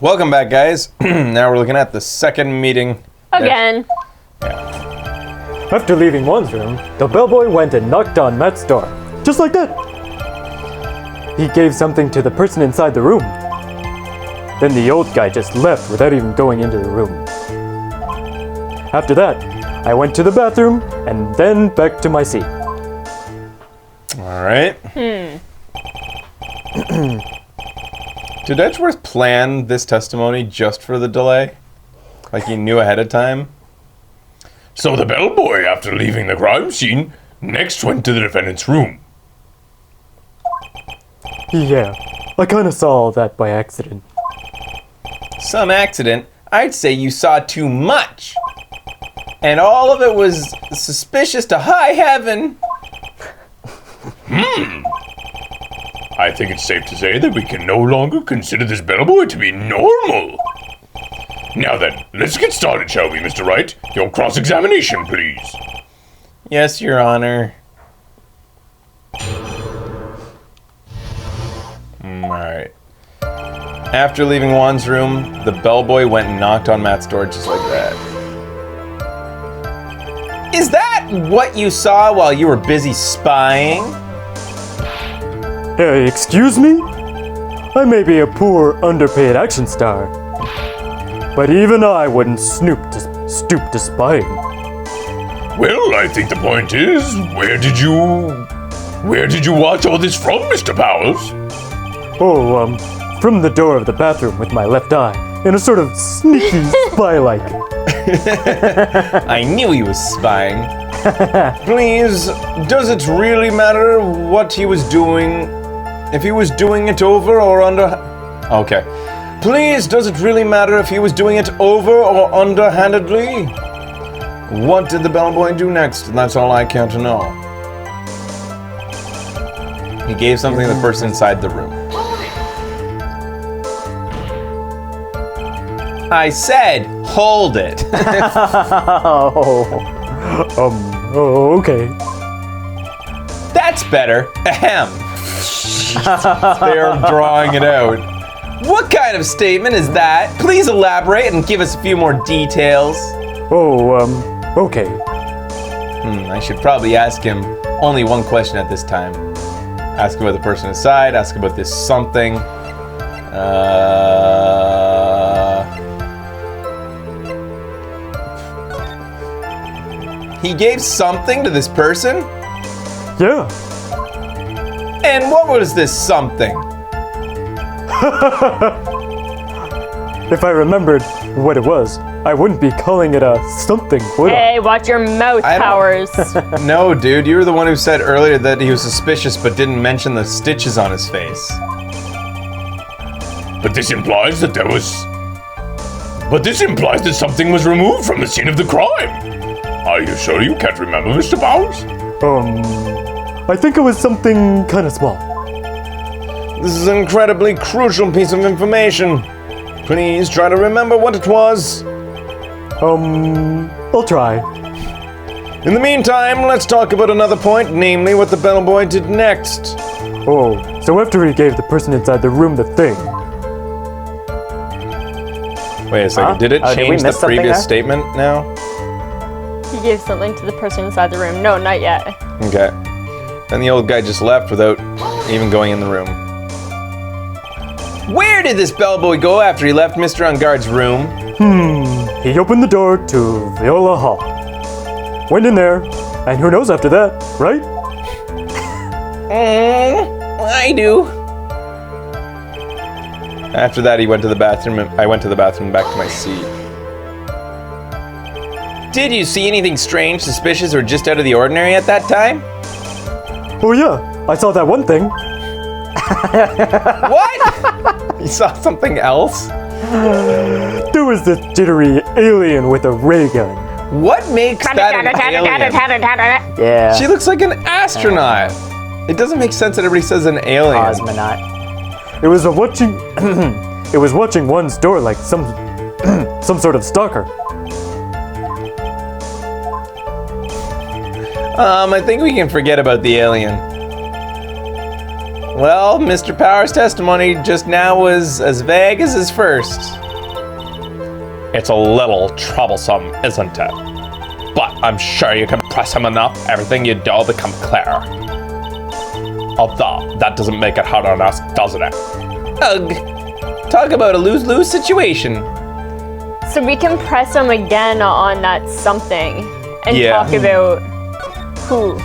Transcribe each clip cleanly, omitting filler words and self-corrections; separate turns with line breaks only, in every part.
Welcome back, guys. Now we're looking at the second meeting.
Again.
Yeah.
After leaving one's room, the bellboy went and knocked on Matt's door. Just like that. He gave something to the person inside the room. Then the old guy just left without even going into the room. After that, I went to the bathroom and then back to my seat.
All right. Did Edgeworth plan this testimony just for the delay? Like he knew ahead of time?
So the bellboy, after leaving the crime scene, next went to the defendant's room.
Yeah, I kinda saw all that by accident.
Some accident? I'd say you saw too much. And all of it was suspicious to high heaven.
I think it's safe to say that we can no longer consider this bellboy to be normal. Now then, let's get started, shall we, Mr. Wright? Your cross-examination, please.
Yes, Your Honor. Alright. After leaving Juan's room, the bellboy went and knocked on Matt's door just like that. Is that what you saw while you were busy spying?
Hey, excuse me? I may be a poor, underpaid action star, but even I wouldn't stoop to spying.
Well, I think the point is, where did you watch all this from, Mr. Powers?
Oh, from the door of the bathroom with my left eye, in a sort of sneaky spy-like.
I knew he was spying. Please, does it really matter what he was doing? If he was doing it over or under... Okay. Please, does it really matter if he was doing it over or underhandedly? What did the bellboy do next? That's all I care to know. He gave something to the person inside the room. I said, hold it.
Okay.
That's better. Ahem. They're drawing it out. What kind of statement is that? Please elaborate and give us a few more details.
Okay.
I should probably ask him only one question at this time. Ask about the person inside, ask about this something. He gave something to this person?
Yeah.
And what was this something?
If I remembered what it was, I wouldn't be calling it a something, would I?
Hey, watch your mouth, Powers.
No, dude, you were the one who said earlier that he was suspicious but didn't mention the stitches on his face.
But this implies that something was removed from the scene of the crime. Are you sure you can't remember, Mr. Powers?
I think it was something kind of small.
This is an incredibly crucial piece of information. Please try to remember what it was.
I'll try.
In the meantime, let's talk about another point, namely what the bellboy did next.
Oh, so after he gave the person inside the room the thing.
Wait a second, did it change the previous statement now?
He gave something to the person inside the room. No, not yet.
Okay. Then the old guy just left without even going in the room. Where did this bellboy go after he left Mr. Unguard's room?
He opened the door to Viola Hall. Went in there, and who knows after that, right?
I do. After that, he went to the bathroom, and I went to the bathroom back to my seat. Did you see anything strange, suspicious, or just out of the ordinary at that time?
Oh yeah, I saw that one thing.
What? You saw something else?
There was this jittery alien with a ray gun.
What makes that an alien?
Yeah.
She looks like an astronaut. It doesn't make sense that everybody says an alien.
Cosmonaut. It was watching. It was watching one's door like some sort of stalker.
I think we can forget about the alien. Well, Mr. Power's testimony just now was as vague as his first. It's a little troublesome, isn't it? But I'm sure you can press him enough, everything you do will become clear. Although, that doesn't make it hard on us, doesn't it? Ugh. Talk about a lose-lose situation.
So we can press him again on that something and talk about who.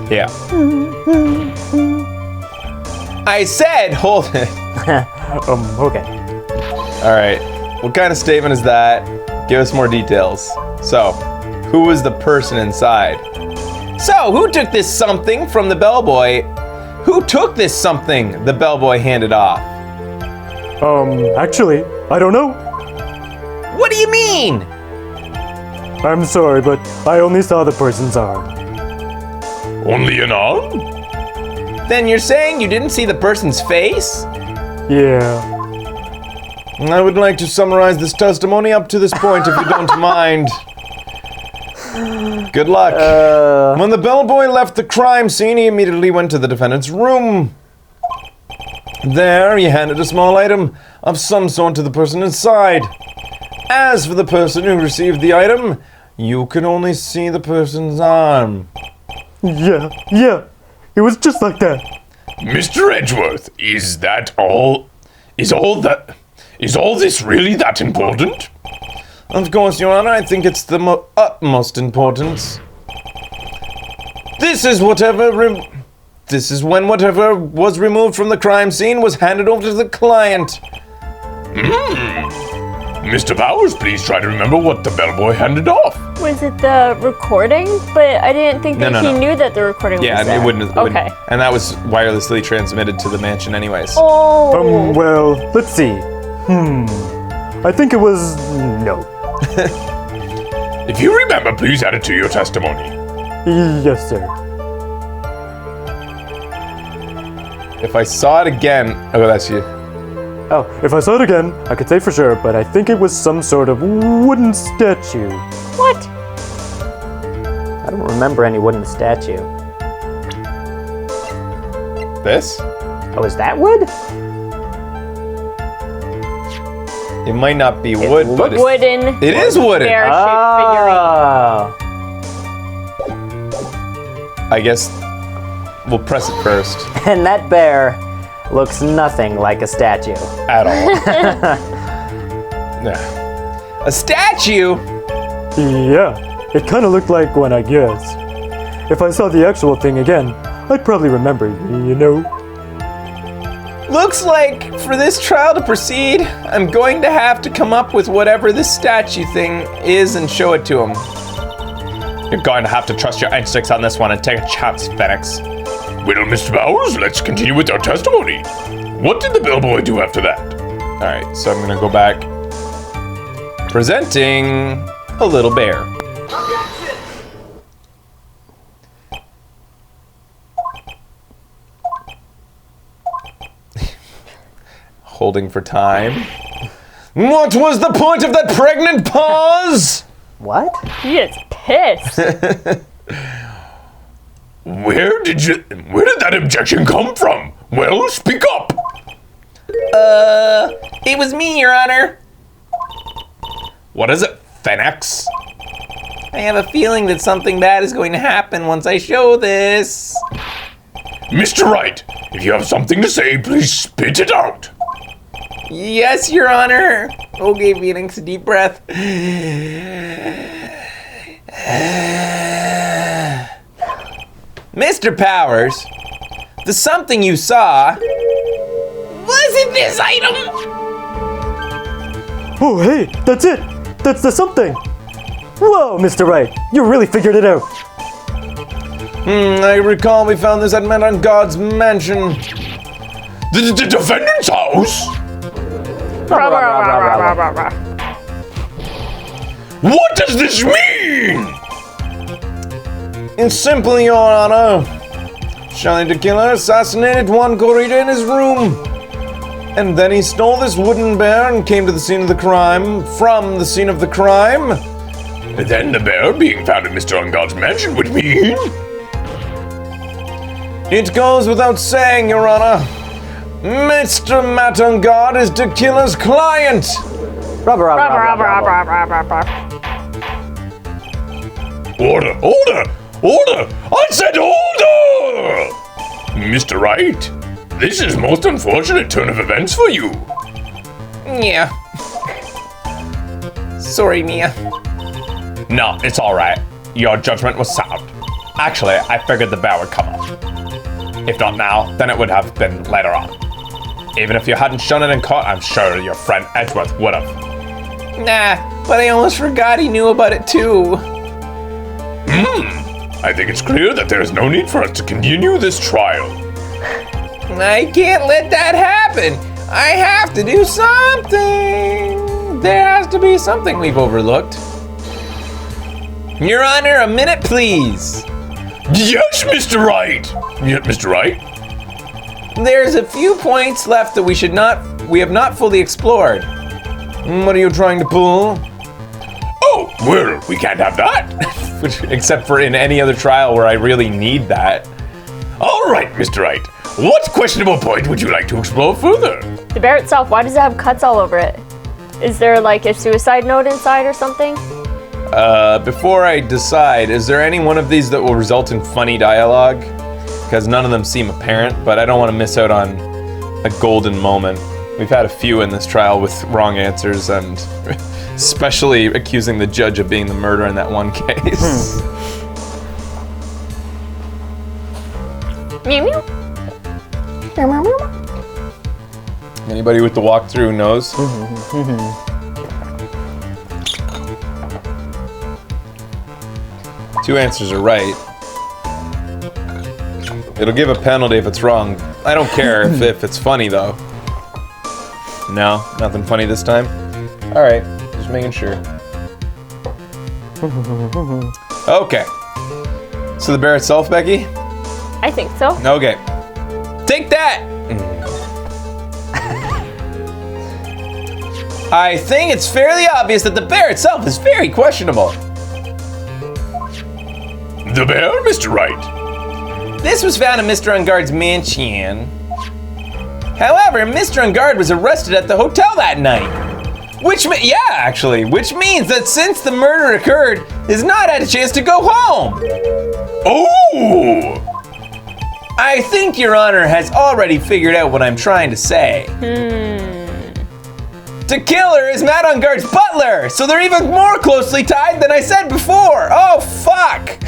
Yeah. I said hold it.
Okay.
Alright. What kind of statement is that? Give us more details. So, who was the person inside? So, who took this something from the bellboy? Who took this something the bellboy handed off?
Actually, I don't know.
What do you mean?
I'm sorry, but I only saw the person's arm.
Only an arm?
Then you're saying you didn't see the person's face?
Yeah.
I would like to summarize this testimony up to this point, if you don't mind. Good luck. When the bellboy left the crime scene, he immediately went to the defendant's room. There, he handed a small item of some sort to the person inside. As for the person who received the item, you can only see the person's arm.
Yeah. It was just like that.
Mr. Edgeworth, is all this really that important?
Of course, Your Honor, I think it's the utmost importance. This is when whatever was removed from the crime scene was handed over to the client.
Mr. Powers, please try to remember what the bellboy handed off.
Was it the recording? But I didn't think that he knew that the recording was there.
It wouldn't.
Okay.
And that was wirelessly transmitted to the mansion anyways.
Oh.
Well, let's see. I think it was no.
If you remember, please add it to your testimony.
Yes, sir.
If I saw it again, oh, that's you.
Oh, if I saw it again, I could say for sure, but I think it was some sort of wooden statue.
What?
I don't remember any wooden statue.
This?
Oh, is that wood?
It might not be wood, but it's
Wooden.
It is wooden.
Bear-shaped figurine.
I guess we'll press it first.
And that bear looks nothing like a statue.
At all. Nah. A statue?
Yeah, it kind of looked like one, I guess. If I saw the actual thing again, I'd probably remember, you know?
Looks like for this trial to proceed, I'm going to have to come up with whatever this statue thing is and show it to him. You're going to have to trust your instincts on this one and take a chance, Phoenix.
Well, Mr. Powers, let's continue with our testimony. What did the bellboy do after that?
Alright, so I'm gonna go back. Presenting a little bear. Holding for time. What was the point of that pregnant pause?
What?
He is pissed.
Where did that objection come from? Well, speak up.
It was me, Your Honor. What is it, Phoenix? I have a feeling that something bad is going to happen once I show this.
Mr. Wright, if you have something to say, please spit it out.
Yes, Your Honor. Okay, Phoenix, deep breath. Mr. Powers, the something you saw wasn't this item.
Oh, hey, that's it! That's the something! Whoa, Mr. Wright, you really figured it out!
I recall we found this at Men on God's mansion.
The defendant's house? What does this mean?
It's simple, Your Honor. Charlie the Killer assassinated Juan Corrida in his room. And then he stole this wooden bear and came to the scene of the crime, from the scene of the crime.
Then the bear being found in Mr. Ungod's mansion would mean?
It goes without saying, Your Honor. Mr. Matangard is Tequila's client.
Rubber.
Order! Order! I said order! Mr. Wright, this is most unfortunate turn of events for you.
Yeah. Sorry, Mia.
No, it's alright. Your judgment was sound. Actually, I figured the bear would come up. If not now, then it would have been later on. Even if you hadn't shown it in court, I'm sure your friend Edgeworth would have.
Nah, but I almost forgot he knew about it too.
I think it's clear that there is no need for us to continue this trial.
I can't let that happen. I have to do something. There has to be something we've overlooked. Your Honor, a minute, please.
Yes, Mr. Wright. Mr. Wright?
There's a few points left that we have not fully explored. What are you trying to pull?
Oh, well, we can't have that.
Except for in any other trial where I really need that.
All right, Mr. Wright. What questionable point would you like to explore further?
The bear itself, why does it have cuts all over it? Is there like a suicide note inside or something?
Before I decide, is there any one of these that will result in funny dialogue? Because none of them seem apparent, but I don't want to miss out on a golden moment. We've had a few in this trial with wrong answers, and especially accusing the judge of being the murderer in that one case.
Meow meow.
Anybody with the walkthrough knows? Two answers are right. It'll give a penalty if it's wrong. I don't care if it's funny though. No, nothing funny this time? Alright, just making sure. Okay. So the bear itself, Becky?
I think so.
Okay. Take that! I think it's fairly obvious that the bear itself is very questionable.
The bear, Mr. Wright?
This was found in Mr. Ungard's mansion. However, Mr. Ungard was arrested at the hotel that night. Which means that since the murder occurred, he's not had a chance to go home.
Oh!
I think Your Honor has already figured out what I'm trying to say. The killer is Matt Ungard's butler, so they're even more closely tied than I said before. Oh, fuck.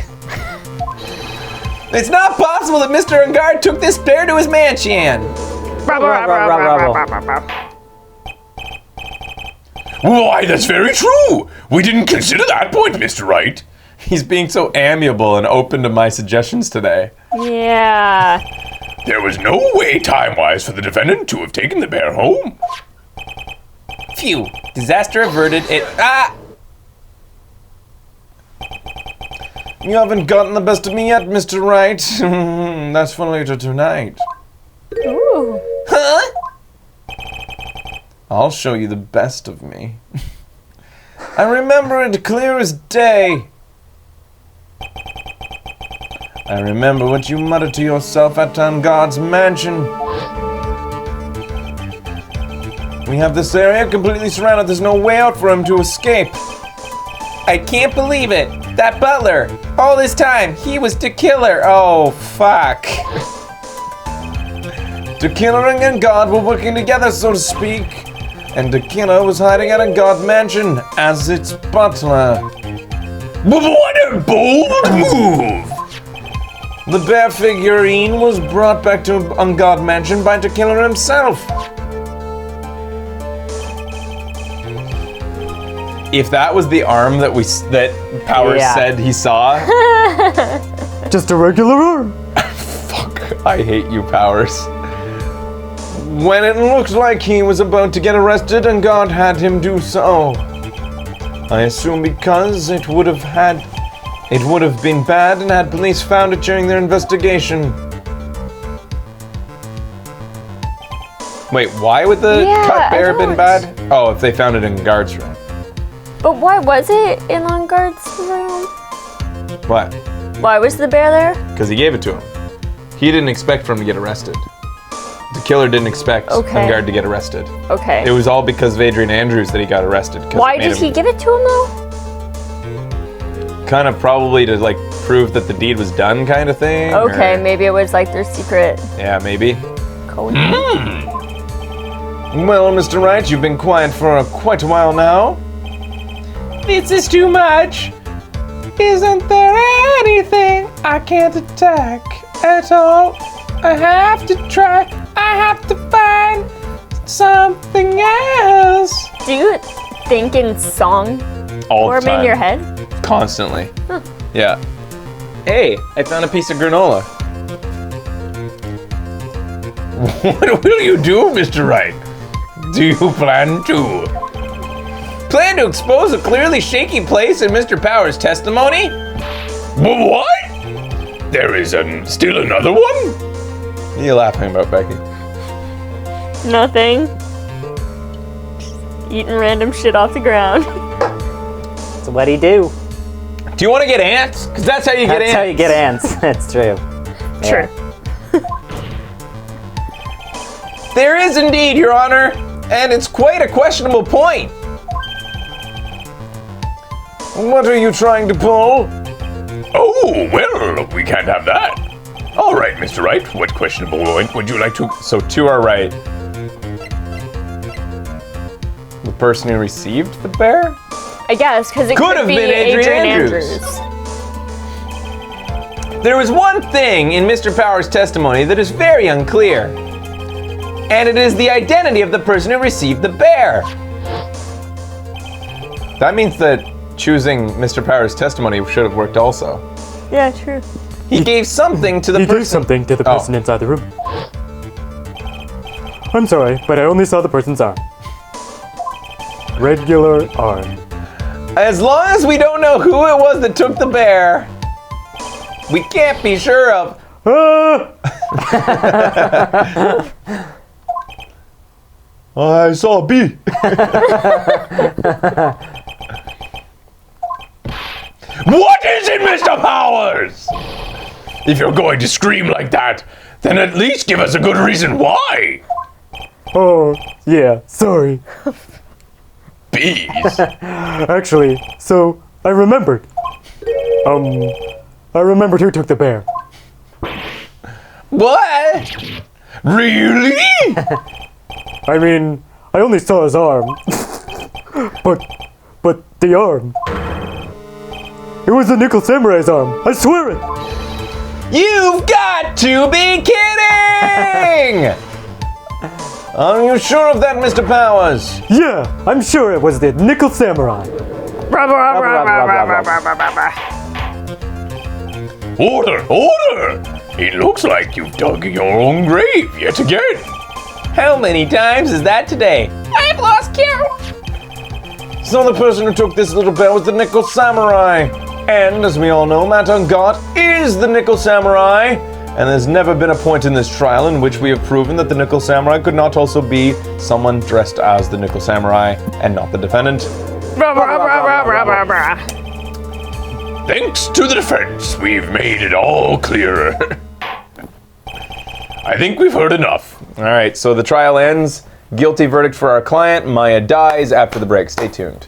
It's not possible that Mr. Ungard took this bear to his mansion.
Why, that's very true. We didn't consider that point, Mr. Wright.
He's being so amiable and open to my suggestions today.
Yeah.
There was no way time-wise for the defendant to have taken the bear home.
Phew, disaster averted. You haven't gotten the best of me yet, Mr. Wright. That's for later tonight.
Ooh.
Huh? I'll show you the best of me. I remember it clear as day. I remember what you muttered to yourself at Ungard's mansion. We have this area completely surrounded. There's no way out for him to escape. I can't believe it. That butler, all this time, he was the killer. Oh, fuck. The killer and Ungard were working together, so to speak. And the killer was hiding at Ungard mansion as its butler.
What a bold move!
The bear figurine was brought back to Ungard mansion by the killer himself. If that was the arm that Powers said he saw.
Just a regular arm.
Fuck, I hate you, Powers. When it looked like he was about to get arrested and God had him do so. I assume because it would have been bad and had police found it during their investigation. Wait, why would the cut bear have been bad? Oh, if they found it in Guard's room.
But why was it in Ungard's room?
What?
Why was the bear there?
Because he gave it to him. He didn't expect for him to get arrested. The killer didn't expect Engard to get arrested.
Okay.
It was all because of Adrian Andrews that he got arrested.
Why did he give it to him though?
Kind of probably to like prove that the deed was done, kind of thing.
Okay,
or-
maybe it was like their secret
Yeah, maybe.
code.
Well, Mr. Wright, you've been quiet for quite a while now. This is too much. Isn't there anything I can't attack at all? I have to try. I have to find something else.
Do you think in song
All
form
the time.
in your head?
Constantly. Yeah. Hey, I found a piece of granola.
What will you do, Mr. Wright? Do you plan to?
Plan to expose a clearly shaky place in Mr. Power's testimony?
What? There is still another one?
What are you laughing about, Becky?
Nothing. Just eating random shit off the ground.
That's what he do.
Do you want to get ants? Because that's how you get ants.
That's how you get ants. That's true.
True.
There is indeed, Your Honor, and it's quite a questionable point. What are you trying to pull?
Oh, well, we can't have that. All right, Mr. Wright, what questionable point would you like to...
So, to our right, the person who received the bear?
I guess, because it
Could
could
have
be
been Adrian Andrews. There was one thing in Mr. Power's testimony that is very unclear, and it is the identity of the person who received the bear. That means that choosing Mr. Power's testimony should have worked also.
Yeah, true.
He gave something to the
He
person.
gave something to the person inside the room. I'm sorry, but I only saw the person's arm. Regular arm.
As long as we don't know who it was that took the bear, we can't be sure of.
Ah!
I saw a bee.
What is it, Mr. Powers? If you're going to scream like that, then at least give us a good reason why.
Oh, yeah, sorry.
Bees.
Actually, so I remembered. I remembered who took the bear.
What?
Really?
I mean, I only saw his arm. but the arm. It was the Nickel Samurai's arm. I swear it.
You've got to be kidding! Are you sure of that, Mr. Powers?
Yeah, I'm sure it was the Nickel Samurai.
Order, order! It looks like you've dug your own grave yet again.
How many times is that today? I've lost count. So the person who took this little bear was the Nickel Samurai. And as we all know, Matt Ungot is the Nickel Samurai. And there's never been a point in this trial in which we have proven that the Nickel Samurai could not also be someone dressed as the Nickel Samurai and not the defendant.
Thanks to the defense, we've made it all clearer. I think we've heard enough.
All right, so the trial ends. Guilty verdict for our client. Maya dies after the break. Stay tuned.